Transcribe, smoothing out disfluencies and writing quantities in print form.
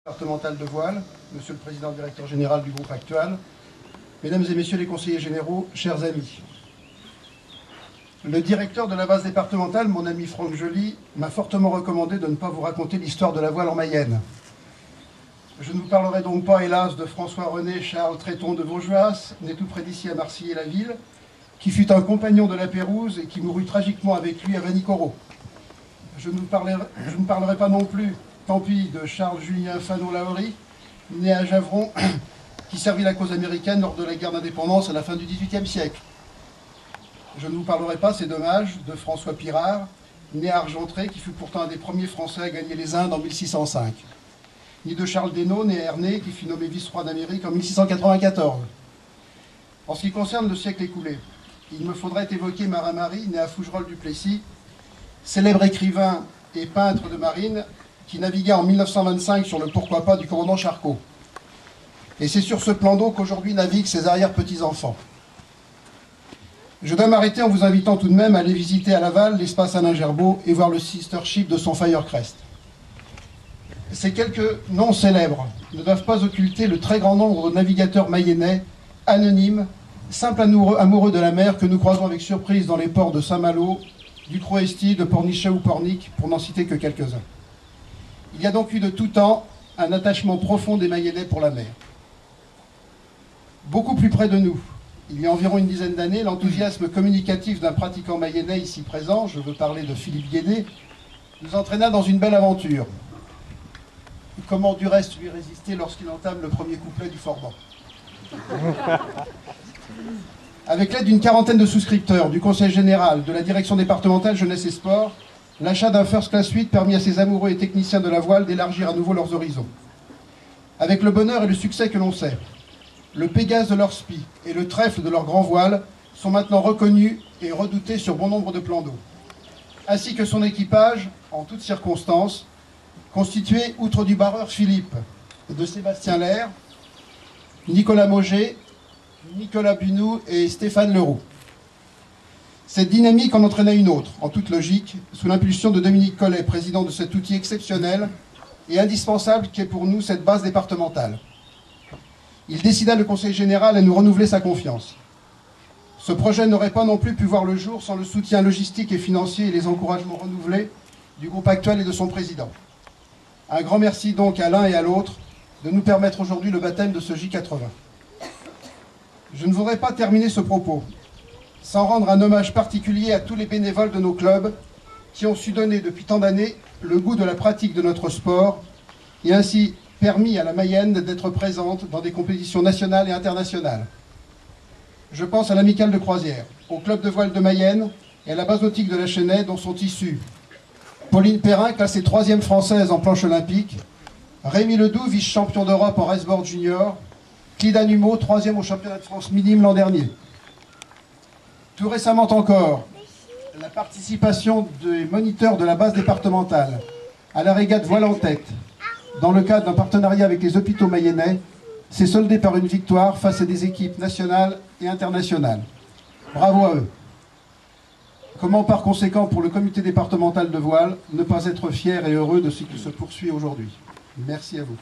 Départemental de voile, Monsieur le Président Directeur Général du groupe Actual, Mesdames et Messieurs les conseillers généraux, chers amis. Le directeur de la base départementale, mon ami Franck Joly, m'a fortement recommandé de ne pas vous raconter l'histoire de la voile en Mayenne. Je ne vous parlerai donc pas, hélas, de François-René Charles Tréton de Vaugeois, né tout près d'ici à Marcilly-la-Ville, qui fut un compagnon de la Pérouse et qui mourut tragiquement avec lui à Vanikoro. Je ne parlerai pas non plus, tant pis, de Charles-Julien Fano-Lahorie, né à Javron, qui servit la cause américaine lors de la guerre d'indépendance à la fin du XVIIIe siècle. Je ne vous parlerai pas, c'est dommage, de François Pirard, né à Argentré, qui fut pourtant un des premiers Français à gagner les Indes en 1605. Ni de Charles Desnaux, né à Ernée, qui fut nommé vice-roi d'Amérique en 1694. En ce qui concerne le siècle écoulé, il me faudrait évoquer Marin-Marie, né à Fougerolles-du-Plessis, célèbre écrivain et peintre de marine, qui navigua en 1925 sur le pourquoi pas du commandant Charcot. Et c'est sur ce plan d'eau qu'aujourd'hui naviguent ses arrière-petits-enfants. Je dois m'arrêter en vous invitant tout de même à aller visiter à Laval l'espace Alain Gerbaud et voir le sister ship de son Firecrest. Ces quelques noms célèbres ne doivent pas occulter le très grand nombre de navigateurs mayennais, anonymes, simples amoureux de la mer que nous croisons avec surprise dans les ports de Saint-Malo, du Croesti, de Pornichet ou Pornic, pour n'en citer que quelques-uns. Il y a donc eu de tout temps un attachement profond des Mayennais pour la mer. Beaucoup plus près de nous, il y a environ une dizaine d'années, l'enthousiasme communicatif d'un pratiquant mayennais ici présent, je veux parler de Philippe Guédé, nous entraîna dans une belle aventure. Comment du reste lui résister lorsqu'il entame le premier couplet du Forban? Avec l'aide d'une quarantaine de souscripteurs, du Conseil général, de la Direction départementale Jeunesse et Sport, l'achat d'un First Class 8 permit à ces amoureux et techniciens de la voile d'élargir à nouveau leurs horizons. Avec le bonheur et le succès que l'on sait, le Pégase de leur spi et le trèfle de leur grand voile sont maintenant reconnus et redoutés sur bon nombre de plans d'eau, ainsi que son équipage, en toutes circonstances, constitué, outre du barreur Philippe, de Sébastien Lair, Nicolas Mauger, Nicolas Bunou et Stéphane Leroux. Cette dynamique en entraîna une autre, en toute logique, sous l'impulsion de Dominique Collet, président de cet outil exceptionnel et indispensable qu'est pour nous cette base départementale. Il décida le Conseil général à nous renouveler sa confiance. Ce projet n'aurait pas non plus pu voir le jour sans le soutien logistique et financier et les encouragements renouvelés du groupe Actuel et de son président. Un grand merci donc à l'un et à l'autre de nous permettre aujourd'hui le baptême de ce J80. Je ne voudrais pas terminer ce propos sans rendre un hommage particulier à tous les bénévoles de nos clubs qui ont su donner depuis tant d'années le goût de la pratique de notre sport et ainsi permis à la Mayenne d'être présente dans des compétitions nationales et internationales. Je pense à l'Amicale de Croisière, au club de voile de Mayenne et à la base nautique de la Chênaie dont sont issus Pauline Perrin, classée 3e française en planche olympique, Rémi Ledoux, vice-champion d'Europe en raceboard junior, Clida Numo, 3e au championnat de France minime l'an dernier. Tout récemment encore, la participation des moniteurs de la base départementale à la régate voile en tête, dans le cadre d'un partenariat avec les hôpitaux mayennais, s'est soldée par une victoire face à des équipes nationales et internationales. Bravo à eux. Comment par conséquent pour le comité départemental de voile ne pas être fier et heureux de ce qui se poursuit aujourd'hui? Merci à vous.